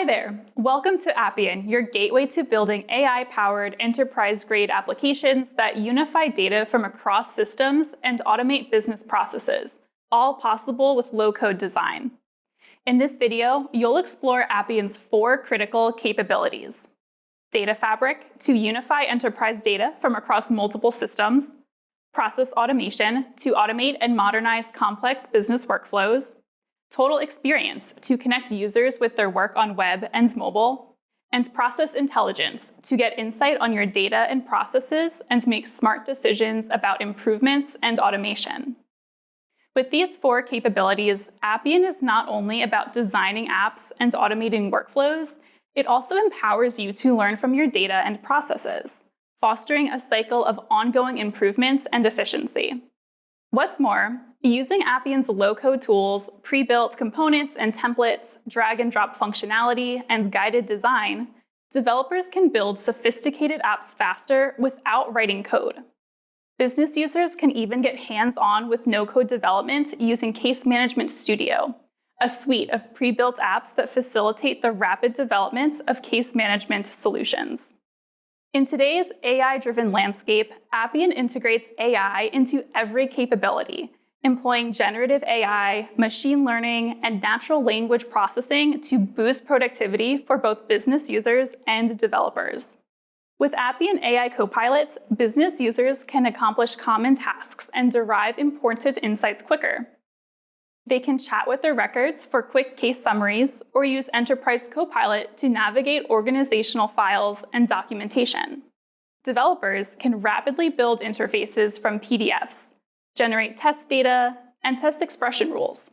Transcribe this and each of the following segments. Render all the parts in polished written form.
Hi there. Welcome to Appian, your gateway to building AI-powered enterprise-grade applications that unify data from across systems and automate business processes, all possible with low-code design. In this video, you'll explore Appian's 4 critical capabilities: Data Fabric to unify enterprise data from across multiple systems, Process Automation to automate and modernize complex business workflows, Total Experience to connect users with their work on web and mobile, and Process Intelligence to get insight on your data and processes and make smart decisions about improvements and automation. With these 4 capabilities, Appian is not only about designing apps and automating workflows, it also empowers you to learn from your data and processes, fostering a cycle of ongoing improvements and efficiency. What's more, using Appian's low-code tools, pre-built components and templates, drag-and-drop functionality, and guided design, developers can build sophisticated apps faster without writing code. Business users can even get hands-on with no-code development using Case Management Studio, a suite of pre-built apps that facilitate the rapid development of case management solutions. In today's AI-driven landscape, Appian integrates AI into every capability, employing generative AI, machine learning, and natural language processing to boost productivity for both business users and developers. With Appian AI Copilot, business users can accomplish common tasks and derive important insights quicker. They can chat with their records for quick case summaries or use Enterprise Copilot to navigate organizational files and documentation. Developers can rapidly build interfaces from PDFs, generate test data, and test expression rules.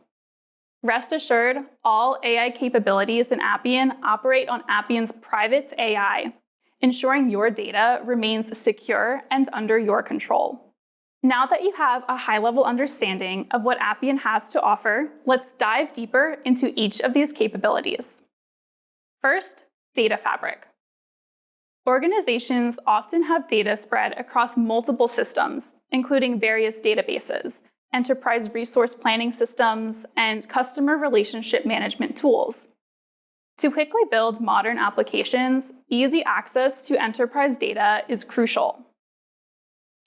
Rest assured, all AI capabilities in Appian operate on Appian's private AI, ensuring your data remains secure and under your control. Now that you have a high-level understanding of what Appian has to offer, let's dive deeper into each of these capabilities. First, Data Fabric. Organizations often have data spread across multiple systems, including various databases, enterprise resource planning systems, and customer relationship management tools. To quickly build modern applications, easy access to enterprise data is crucial.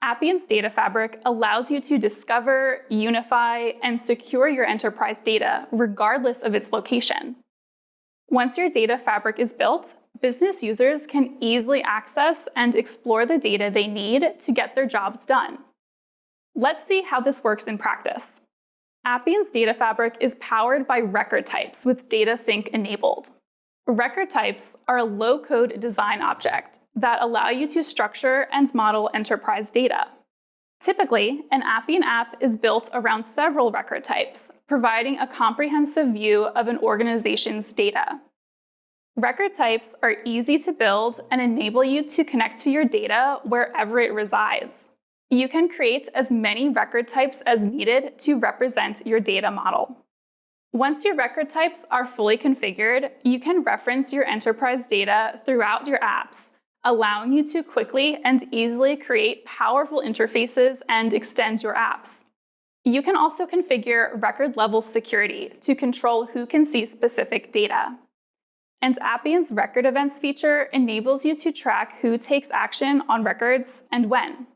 Appian's Data Fabric allows you to discover, unify, and secure your enterprise data, regardless of its location. Once your Data Fabric is built, business users can easily access and explore the data they need to get their jobs done. Let's see how this works in practice. Appian's Data Fabric is powered by record types with data sync enabled. Record types are a low-code design object that allow you to structure and model enterprise data. Typically, an Appian app is built around several record types, providing a comprehensive view of an organization's data. Record types are easy to build and enable you to connect to your data wherever it resides. You can create as many record types as needed to represent your data model. Once your record types are fully configured, you can reference your enterprise data throughout your apps, allowing you to quickly and easily create powerful interfaces and extend your apps. You can also configure record-level security to control who can see specific data. And Appian's Record Events feature enables you to track who takes action on records and when.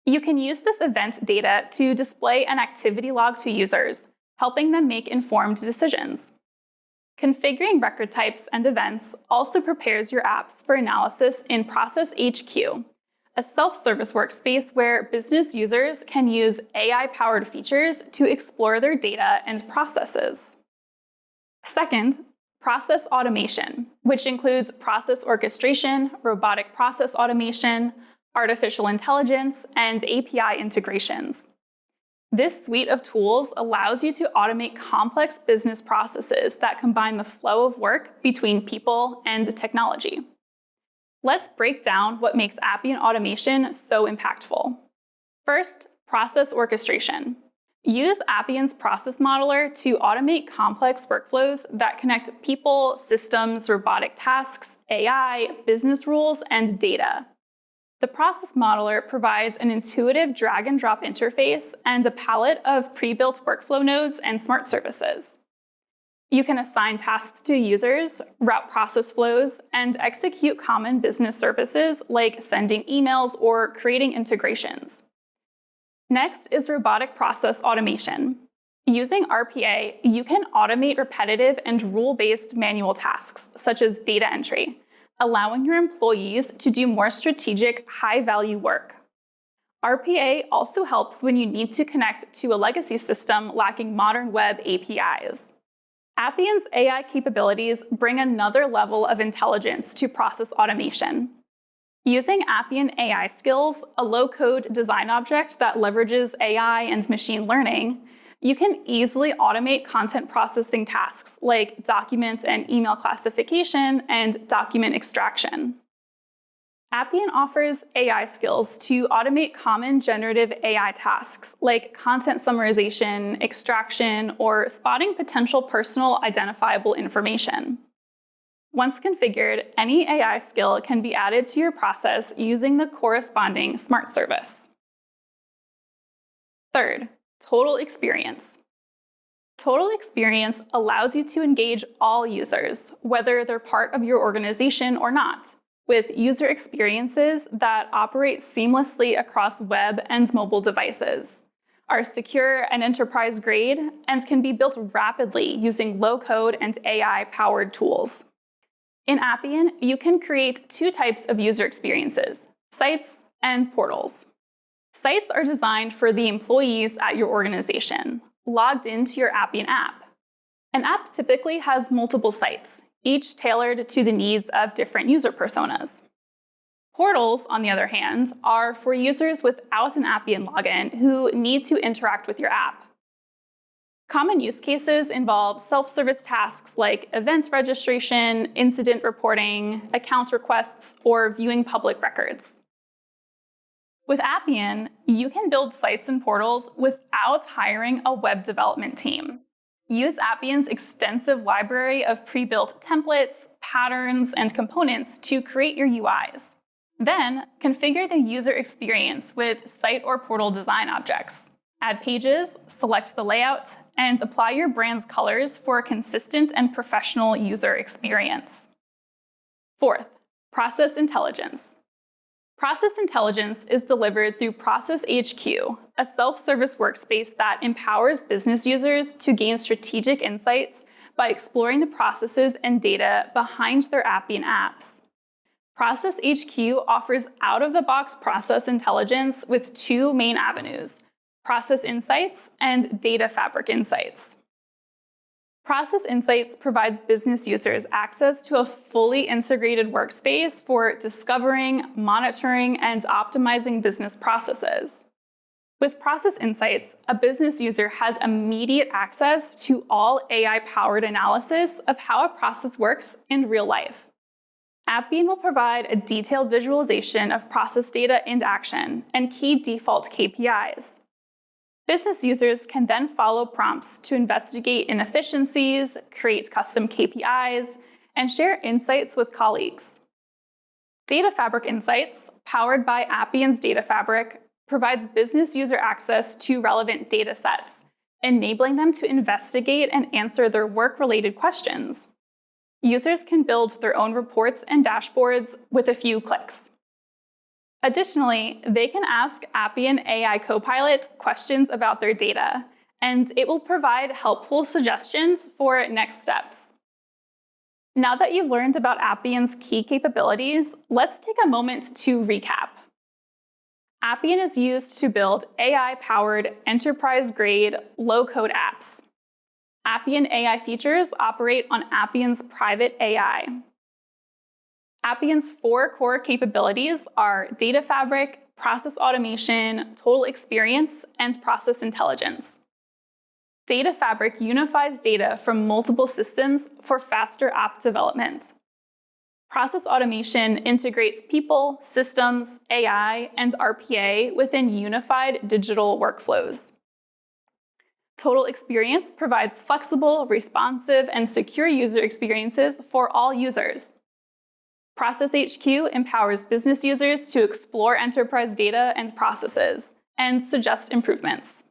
You can use this event data to display an activity log to users, helping them make informed decisions. Configuring record types and events also prepares your apps for analysis in Process HQ, a self-service workspace where business users can use AI-powered features to explore their data and processes. Second, Process Automation, which includes process orchestration, robotic process automation, artificial intelligence, and API integrations. This suite of tools allows you to automate complex business processes that combine the flow of work between people and technology. Let's break down what makes Appian automation so impactful. First, process orchestration. Use Appian's process modeler to automate complex workflows that connect people, systems, robotic tasks, AI, business rules, and data. The process modeler provides an intuitive drag-and-drop interface and a palette of pre-built workflow nodes and smart services. You can assign tasks to users, route process flows, and execute common business services like sending emails or creating integrations. Next is robotic process automation. Using RPA, you can automate repetitive and rule-based manual tasks, such as data entry, allowing your employees to do more strategic, high-value work. RPA also helps when you need to connect to a legacy system lacking modern web APIs. Appian's AI capabilities bring another level of intelligence to process automation. Using Appian AI skills, a low-code design object that leverages AI and machine learning, you can easily automate content processing tasks like document and email classification and document extraction. Appian offers AI skills to automate common generative AI tasks like content summarization, extraction, or spotting potential personal identifiable information. Once configured, any AI skill can be added to your process using the corresponding smart service. Third, total experience. Total experience allows you to engage all users, whether they're part of your organization or not, with user experiences that operate seamlessly across web and mobile devices, are secure and enterprise-grade, and can be built rapidly using low-code and AI-powered tools. In Appian, you can create two types of user experiences, sites and portals. Sites are designed for the employees at your organization, logged into your Appian app. An app typically has multiple sites, each tailored to the needs of different user personas. Portals, on the other hand, are for users without an Appian login who need to interact with your app. Common use cases involve self-service tasks like event registration, incident reporting, account requests, or viewing public records. With Appian, you can build sites and portals without hiring a web development team. Use Appian's extensive library of pre-built templates, patterns, and components to create your UIs. Then, configure the user experience with site or portal design objects. Add pages, select the layout, and apply your brand's colors for a consistent and professional user experience. Fourth, process intelligence. Process intelligence is delivered through Process HQ, a self-service workspace that empowers business users to gain strategic insights by exploring the processes and data behind their Appian apps. Process HQ offers out-of-the-box process intelligence with two main avenues, Process Insights and Data Fabric Insights. Process Insights provides business users access to a fully integrated workspace for discovering, monitoring, and optimizing business processes. With Process Insights, a business user has immediate access to all AI-powered analysis of how a process works in real life. Appian will provide a detailed visualization of process data in action and key default KPIs. Business users can then follow prompts to investigate inefficiencies, create custom KPIs, and share insights with colleagues. Data Fabric Insights, powered by Appian's Data Fabric, provides business user access to relevant data sets, enabling them to investigate and answer their work-related questions. Users can build their own reports and dashboards with a few clicks. Additionally, they can ask Appian AI Copilot questions about their data, and it will provide helpful suggestions for next steps. Now that you've learned about Appian's key capabilities, let's take a moment to recap. Appian is used to build AI-powered, enterprise-grade, low-code apps. Appian AI features operate on Appian's private AI. Appian's 4 core capabilities are Data Fabric, Process Automation, Total Experience, and Process Intelligence. Data Fabric unifies data from multiple systems for faster app development. Process Automation integrates people, systems, AI, and RPA within unified digital workflows. Total Experience provides flexible, responsive, and secure user experiences for all users. Process HQ empowers business users to explore enterprise data and processes and suggest improvements.